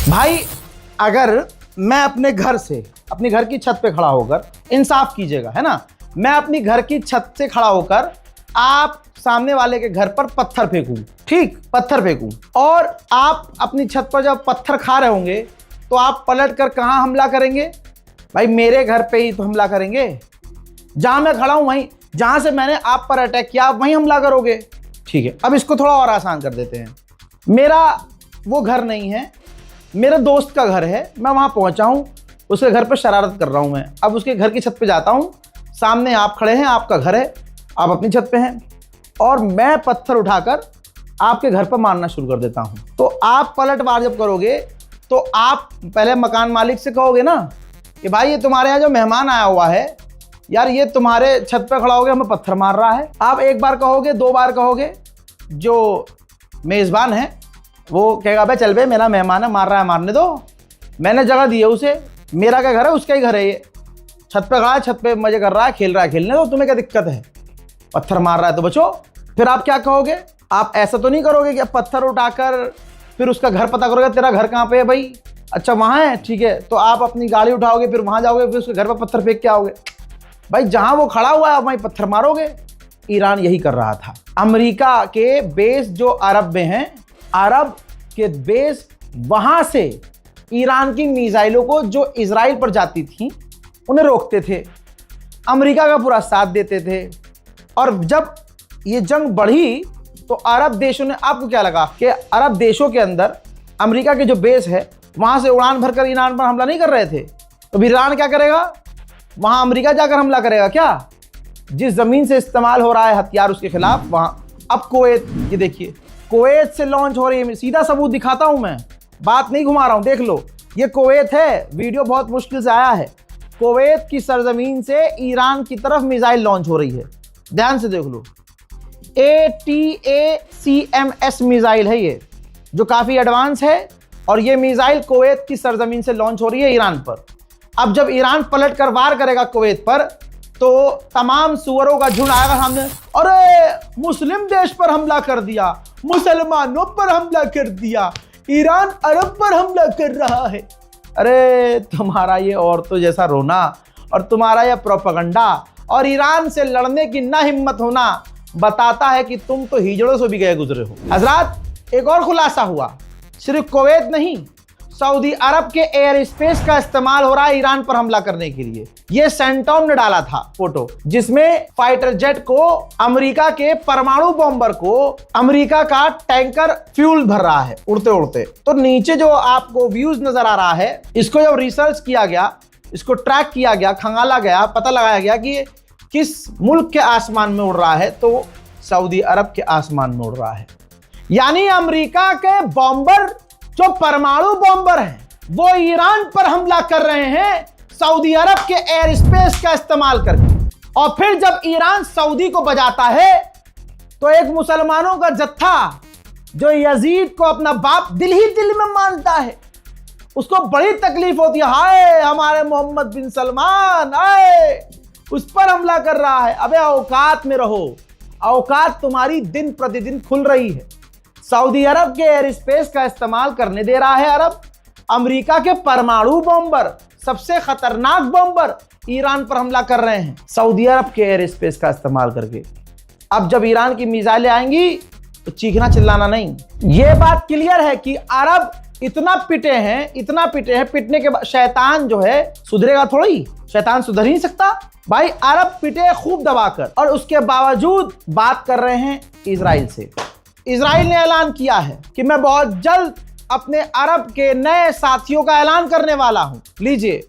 भाई अगर मैं अपने घर से, अपनी घर की छत पे खड़ा होकर, इंसाफ कीजिएगा, है ना, मैं अपनी घर की छत से खड़ा होकर आप सामने वाले के घर पर पत्थर फेंकूं, ठीक, पत्थर फेंकूं, और आप अपनी छत पर जब पत्थर खा रहे होंगे तो आप पलट कर कहां हमला करेंगे? भाई मेरे घर पे ही तो हमला करेंगे। जहां मैं खड़ा हूं वहीं, जहां से मैंने आप पर अटैक किया आप वहीं हमला करोगे। ठीक है, अब इसको थोड़ा और आसान कर देते हैं। मेरा वो घर नहीं है, मेरे दोस्त का घर है, मैं वहां पहुंचा हूं, उसके घर पर शरारत कर रहा हूं मैं। अब उसके घर की छत पे जाता हूं, सामने आप खड़े हैं, आपका घर है, आप अपनी छत पे हैं, और मैं पत्थर उठाकर आपके घर पर मारना शुरू कर देता हूं। तो आप पलटवार जब करोगे तो आप पहले मकान मालिक से कहोगे ना कि भाई ये तुम्हारे यहाँ जो मेहमान आया हुआ है यार, ये तुम्हारे छत पे खड़ा हो गया, हमें पत्थर मार रहा है। आप एक बार कहोगे, दो बार कहोगे, जो मेज़बान है वो कहेगा भाई चल बे, मेरा मेहमान है, मार रहा है, मारने दो, मैंने जगह दी है उसे, मेरा क्या घर है, उसका ही घर है, ये छत पे खड़ा है, छत पे मजे कर रहा है, खेल रहा है, खेलने दो, तुम्हें क्या दिक्कत है, पत्थर मार रहा है तो बचो। फिर आप क्या कहोगे? आप ऐसा तो नहीं करोगे कि पत्थर उठाकर फिर उसका घर पता करोगे, तेरा घर कहाँ पे है भाई, अच्छा वहाँ है, ठीक है, तो आप अपनी गाड़ी उठाओगे, फिर वहाँ जाओगे, फिर उसके घर पर पत्थर फेंक के आओगे। भाई जहाँ वो खड़ा हुआ है वहीं पत्थर मारोगे। ईरान यही कर रहा था। अमेरिका के बेस जो अरब में हैं, अरब के बेस, वहाँ से ईरान की मिसाइलों को जो इजराइल पर जाती थी उन्हें रोकते थे, अमेरिका का पूरा साथ देते थे। और जब ये जंग बढ़ी तो अरब देशों ने, आपको क्या लगा कि अरब देशों के अंदर अमेरिका के जो बेस है वहाँ से उड़ान भरकर ईरान पर हमला नहीं कर रहे थे? तो ईरान क्या करेगा? वहाँ अमेरिका जाकर हमला करेगा क्या? जिस ज़मीन से इस्तेमाल हो रहा है हथियार उसके खिलाफ वहाँ। अब कुवैत, ये देखिए, कुवैत से लॉन्च हो रही है, सीधा सबूत दिखाता हूँ मैं, बात नहीं घुमा रहा हूँ, देख लो, ये कुवैत है, वीडियो बहुत मुश्किल से आया है। कुवैत की सरजमीन से ईरान की तरफ मिसाइल लॉन्च हो रही है, ध्यान से देख लो। ATACMS मिसाइल है ये, जो काफ़ी एडवांस है, और ये मिसाइल कुवैत की सरजमीन से लॉन्च हो रही है ईरान पर। अब जब ईरान पलट कर वार करेगा कुवैत पर तो तमाम सुअरों का झुंड आएगा सामने, अरे मुस्लिम देश पर हमला कर दिया, मुसलमानों पर हमला कर दिया, ईरान अरब पर हमला कर रहा है। अरे तुम्हारा ये औरतों जैसा रोना और तुम्हारा ये प्रोपेगेंडा और ईरान से लड़ने की ना हिम्मत होना बताता है कि तुम तो हिजड़ों से भी गए गुजरे हो। हजरात, एक और खुलासा हुआ, सिर्फ कुवैत नहीं, सऊदी अरब के एयर स्पेस का इस्तेमाल हो रहा है ईरान पर हमला करने के लिए। ये सेंटॉम ने डाला था फोटो, जिसमें फाइटर जेट को, अमेरिका के परमाणु बॉम्बर को, अमेरिका का टैंकर फ्यूल भर रहा है उड़ते उड़ते। तो नीचे जो आपको व्यूज नजर आ रहा है, इसको जब रिसर्च किया गया, इसको ट्रैक किया गया, खंगाला गया, पता लगाया गया कि किस मुल्क के आसमान में उड़ रहा है, तो सऊदी अरब के आसमान में उड़ रहा है। यानी अमेरिका के बॉम्बर, जो परमाणु बॉम्बर हैं, वो ईरान पर हमला कर रहे हैं सऊदी अरब के एयर स्पेस का इस्तेमाल करके। और फिर जब ईरान सऊदी को बजाता है तो एक मुसलमानों का जत्था जो यजीद को अपना बाप दिल ही दिल में मानता है, उसको बड़ी तकलीफ होती है, हाय हमारे मोहम्मद बिन सलमान आए, उस पर हमला कर रहा है। अबे औकात में रहो, औकात तुम्हारी दिन प्रतिदिन खुल रही है। सऊदी अरब के एयर स्पेस का इस्तेमाल करने दे रहा है अरब, अमेरिका के परमाणु बॉम्बर, सबसे खतरनाक बॉम्बर, ईरान पर हमला कर रहे हैं सऊदी अरब के एयर स्पेस का इस्तेमाल करके। अब जब ईरान की मिसाइलें आएंगी तो चीखना चिल्लाना नहीं। यह बात क्लियर है कि अरब इतना पिटे हैं, इतना पिटे हैं, पिटने के बाद शैतान जो है सुधरेगा थोड़ी, शैतान सुधर ही नहीं सकता। भाई अरब पिटे खूब दबाकर, और उसके बावजूद बात कर रहे हैं इजराइल से। इजराइल ने ऐलान किया है कि मैं बहुत जल्द अपने अरब के नए साथियों का ऐलान करने वाला हूं। लीजिए,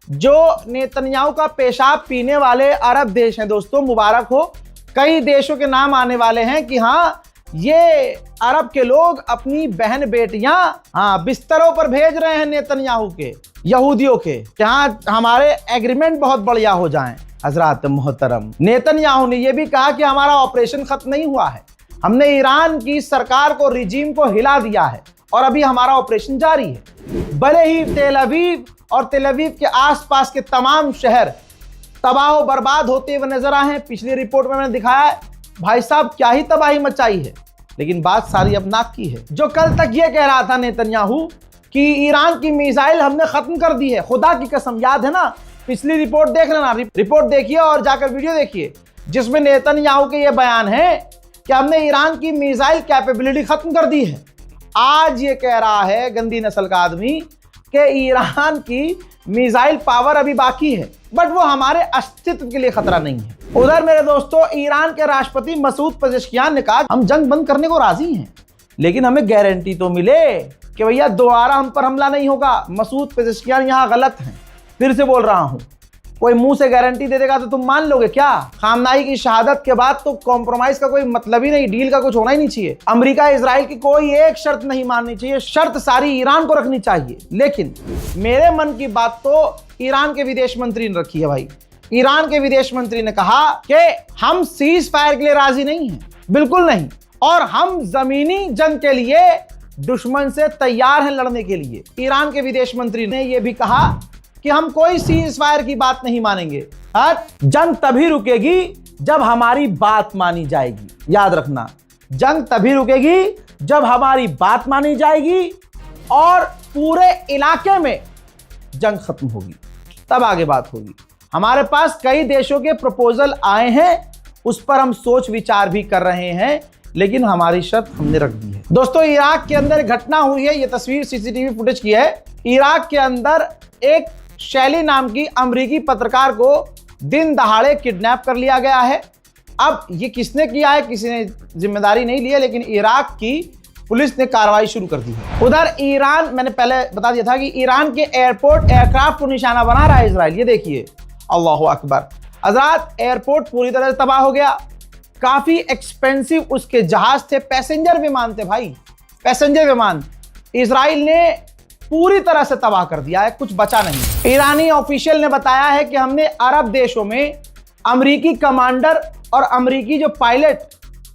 जो नेतन्याहू का पेशाब पीने वाले अरब देश हैं दोस्तों, मुबारक हो, कई देशों के नाम आने वाले हैं कि हाँ, ये अरब के लोग अपनी बहन बेटियां बिस्तरों पर भेज रहे हैं नेतन्याहू के, यहूदियों के, कि हाँ हमारे एग्रीमेंट बहुत बढ़िया हो जाएं। हजरात मोहतरम, नेतन्याहू ने यह भी कहा कि हमारा ऑपरेशन खत्म नहीं हुआ है, हमने ईरान की सरकार को, रिजीम को हिला दिया है, और अभी हमारा ऑपरेशन जारी है। भले ही तेल अवीव और तेल अवीव के आसपास के तमाम शहर तबाह व बर्बाद होते हुए नजर आए हैं, पिछली रिपोर्ट में मैंने दिखाया है भाई साहब क्या ही तबाही मचाई है, लेकिन बात सारी अब नाक की है। जो कल तक ये कह रहा था नेतन्याहू कि ईरान की मिसाइल हमने खत्म कर दी है। खुदा की कसम, याद है ना, पिछली रिपोर्ट देख लेना, रिपोर्ट देखिए और जाकर वीडियो देखिए, जिसमें नेतन्याहू के ये बयान है कि हमने ईरान की मिसाइल कैपेबिलिटी खत्म कर दी है। आज ये कह रहा है गंदी नस्ल का आदमी कि ईरान की मिसाइल पावर अभी बाकी है, बट वो हमारे अस्तित्व के लिए खतरा नहीं है। उधर मेरे दोस्तों, ईरान के राष्ट्रपति मसूद पेजेश्कियान ने कहा हम जंग बंद करने को राजी हैं, लेकिन हमें गारंटी तो मिले कि भैया दोबारा हम पर हमला नहीं होगा। मसूद पेजेश्कियान यहां गलत हैं, फिर से बोल रहा हूं। कोई मुंह से गारंटी दे देगा तो तुम मान लोगे क्या? खामनाई की शहादत के बाद तो कॉम्प्रोमाइज का कोई मतलब ही नहीं, डील का कुछ होना ही नहीं चाहिए। अमेरिका इजराइल की कोई एक शर्त नहीं माननी चाहिए, शर्त सारी ईरान को रखनी चाहिए। लेकिन मेरे मन की बात तो ईरान के विदेश मंत्री ने रखी है भाई। ईरान के विदेश मंत्री ने कहा कि हम सीज फायर के लिए राजी नहीं हैं, बिल्कुल नहीं, और हम जमीनी जंग के लिए दुश्मन से तैयार हैं लड़ने के लिए। ईरान के विदेश मंत्री ने यह भी कहा कि हम कोई सीज फायर की बात नहीं मानेंगे, जंग तभी रुकेगी जब हमारी बात मानी जाएगी। याद रखना, जंग तभी रुकेगी जब हमारी बात मानी जाएगी और पूरे इलाके में जंग खत्म होगी, तब आगे बात होगी। हमारे पास कई देशों के प्रपोजल आए हैं, उस पर हम सोच विचार भी कर रहे हैं, लेकिन हमारी शर्त हमने रख दी है। दोस्तों, इराक के अंदर घटना हुई है, यह तस्वीर सीसीटीवी फुटेज की है। इराक के अंदर एक शैली नाम की अमेरिकी पत्रकार को दिन दहाड़े किडनैप कर लिया गया है। अब ये किसने किया है, किसी ने जिम्मेदारी नहीं ली है, लेकिन इराक की पुलिस ने कार्रवाई शुरू कर दी है। उधर ईरान, मैंने पहले बता दिया था कि ईरान के एयरपोर्ट एयरक्राफ्ट को निशाना बना रहा है इजराइल। ये देखिए, अल्लाहु अकबर। हजरात, एयरपोर्ट पूरी तरह से तबाह हो गया। काफी एक्सपेंसिव उसके जहाज थे, पैसेंजर विमान थे भाई, पैसेंजर विमान। इजराइल ने पूरी तरह से तबाह कर दिया है, कुछ बचा नहीं। ईरानी ऑफिशियल ने बताया है कि हमने अरब देशों में अमेरिकी कमांडर और अमेरिकी जो पायलट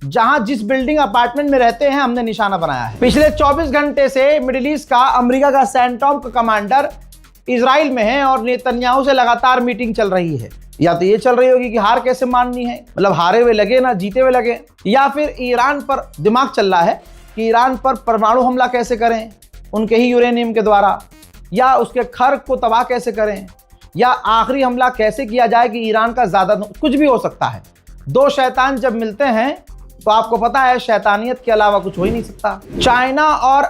जहां जिस बिल्डिंग अपार्टमेंट में रहते हैं, हमने निशाना बनाया है। पिछले 24 घंटे से मिडिल ईस्ट का अमेरिका का सेंटॉम का कमांडर इजराइल में है और नेतन्याहू से लगातार मीटिंग चल रही है। या तो ये चल रही होगी कि हार कैसे माननी है, मतलब हारे हुए लगे ना जीते हुए लगे, या फिर ईरान पर दिमाग चल रहा है कि ईरान पर परमाणु हमला कैसे करें उनके ही यूरेनियम के द्वारा, या उसके खर्क को तबाह कैसे करें, या आखिरी हमला कैसे किया जाए कि ईरान का ज्यादा, कुछ भी हो सकता है। दो शैतान जब मिलते हैं तो आपको पता है शैतानियत के अलावा कुछ हो ही नहीं सकता। चाइना और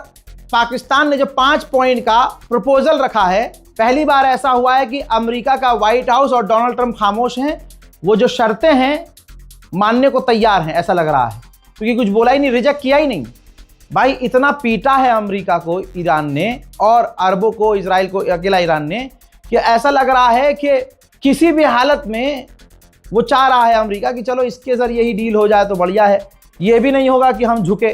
पाकिस्तान ने जो 5 पॉइंट का प्रपोजल रखा है, पहली बार ऐसा हुआ है कि अमेरिका का व्हाइट हाउस और डोनाल्ड ट्रंप खामोश हैं। वो जो शर्तें हैं मानने को तैयार हैं, ऐसा लग रहा है, क्योंकि कुछ बोला ही नहीं, रिजेक्ट किया ही नहीं। भाई इतना पीटा है अमेरिका को ईरान ने और अरबों को, इजराइल को अकेला ईरान ने, कि ऐसा लग रहा है कि किसी भी हालत में वो चाह रहा है अमेरिका कि चलो इसके जरिए ही डील हो जाए तो बढ़िया है। ये भी नहीं होगा कि हम झुके,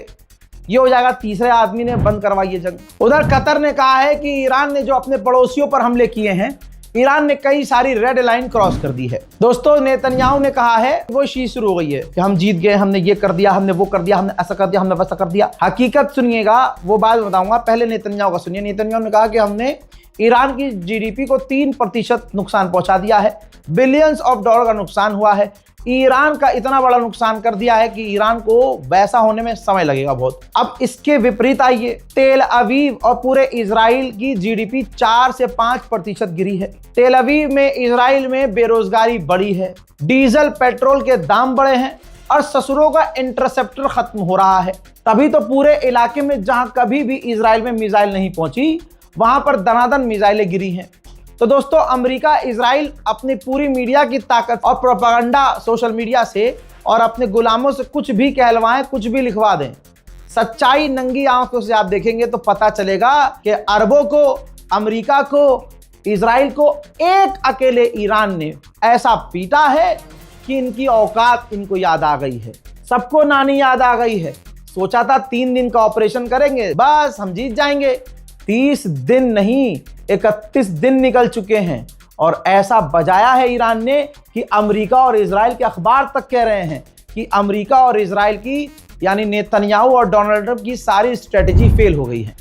ये हो जाएगा तीसरे आदमी ने बंद करवाइए जंग। उधर कतर ने कहा है कि ईरान ने जो अपने पड़ोसियों पर हमले किए हैं, ईरान ने कई सारी रेड लाइन क्रॉस कर दी है। दोस्तों, नेतन्याहू ने कहा है वो चीज शुरू हो गई है कि हम जीत गए, हमने ये कर दिया, हमने वो कर दिया, हमने ऐसा कर दिया, हमने वैसा कर दिया। हकीकत सुनिएगा, वो बात बताऊंगा, पहले नेतन्याहू का सुनिए। नेतन्याहू ने कहा कि हमने ईरान की जीडीपी को 3% नुकसान पहुंचा दिया है, बिलियंस ऑफ डॉलर का नुकसान हुआ है। ईरान का इतना बड़ा नुकसान कर दिया है कि ईरान को वैसा होने में समय लगेगा बहुत। अब इसके विपरीत आइए, तेल अवीव और पूरे इजराइल की जीडीपी 4 से 5% गिरी है। तेल अवीव में, इजराइल में बेरोजगारी बढ़ी है, डीजल पेट्रोल के दाम बढ़े हैं और ससुरों का इंटरसेप्टर खत्म हो रहा है। तभी तो पूरे इलाके में जहां कभी भी इजराइल में मिसाइल नहीं पहुंची, वहां पर दनादन मिसाइलें गिरी हैं। तो दोस्तों, अमेरिका इजराइल अपनी पूरी मीडिया की ताकत और प्रोपेगेंडा सोशल मीडिया से और अपने गुलामों से कुछ भी कहलवाएं, कुछ भी लिखवा दें, सच्चाई नंगी आंखों से आप देखेंगे तो पता चलेगा कि अरबों को, अमेरिका को, इजराइल को एक अकेले ईरान ने ऐसा पीटा है कि इनकी औकात इनको याद आ गई है। सबको नानी याद आ गई है। सोचा था 3 दिन का ऑपरेशन करेंगे, बस हम जीत जाएंगे। 30 दिन नहीं, 31 दिन निकल चुके हैं और ऐसा बजाया है ईरान ने कि अमेरिका और इजराइल के अखबार तक कह रहे हैं कि अमेरिका और इजराइल की, यानी नेतन्याहू और डोनाल्ड ट्रंप की सारी स्ट्रेटेजी फेल हो गई है।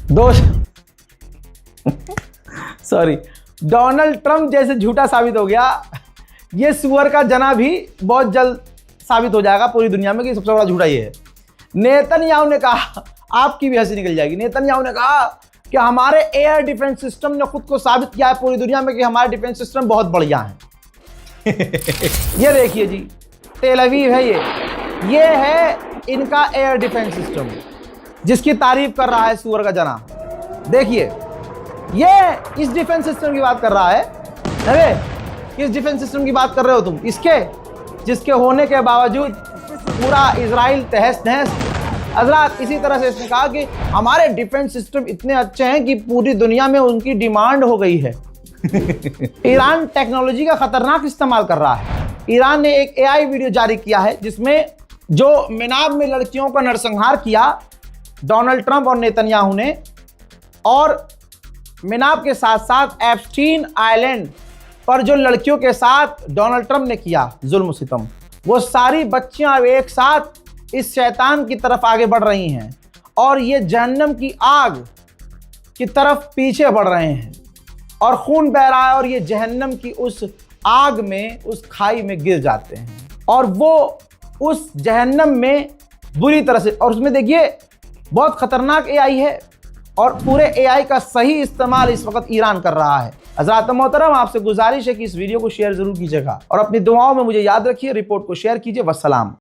डोनाल्ड ट्रंप जैसे झूठा साबित हो गया, ये सुअर का जना भी बहुत जल्द साबित हो जाएगा पूरी दुनिया में कि सबसे बड़ा झूठा ये है। नेतन्याहू ने कहा, आपकी भी हंसी निकल जाएगी, नेतन्याहू ने कहा कि हमारे एयर डिफेंस सिस्टम ने खुद को साबित किया है पूरी दुनिया में कि हमारे डिफेंस सिस्टम बहुत बढ़िया है। ये देखिए जी, तेल अवीव है ये है इनका एयर डिफेंस सिस्टम, जिसकी तारीफ कर रहा है सूअर का जना। देखिए, ये इस डिफेंस सिस्टम की बात कर रहा है। अरे किस डिफेंस सिस्टम की बात कर रहे हो तुम? इसके जिसके होने के बावजूद पूरा इजराइल तहस नहस। हजरात, इसी तरह से इसने कहा कि हमारे डिफेंस सिस्टम इतने अच्छे हैं कि पूरी दुनिया में उनकी डिमांड हो गई है। ईरान टेक्नोलॉजी का खतरनाक इस्तेमाल कर रहा है। ईरान ने एक एआई वीडियो जारी किया है जिसमें जो मिनाब में लड़कियों का नरसंहार किया डोनाल्ड ट्रंप और नेतन्याहू ने, और मिनाब के साथ साथ एप्स्टीन आइलैंड पर जो लड़कियों के साथ डोनाल्ड ट्रंप ने किया जुल्म सितम, वो सारी बच्चियां एक साथ इस शैतान की तरफ आगे बढ़ रही हैं और ये जहन्नम की आग की तरफ पीछे बढ़ रहे हैं और खून बह रहा है और ये जहन्नम की उस आग में, उस खाई में गिर जाते हैं और वो उस जहन्नम में बुरी तरह से। और उसमें देखिए बहुत खतरनाक एआई है और पूरे एआई का सही इस्तेमाल इस वक्त ईरान कर रहा है। हज़रात मोहतरम, आपसे गुजारिश है कि इस वीडियो को शेयर जरूर कीजिएगा और अपनी दुआओं में मुझे याद रखिए। रिपोर्ट को शेयर कीजिए। वस्सलाम।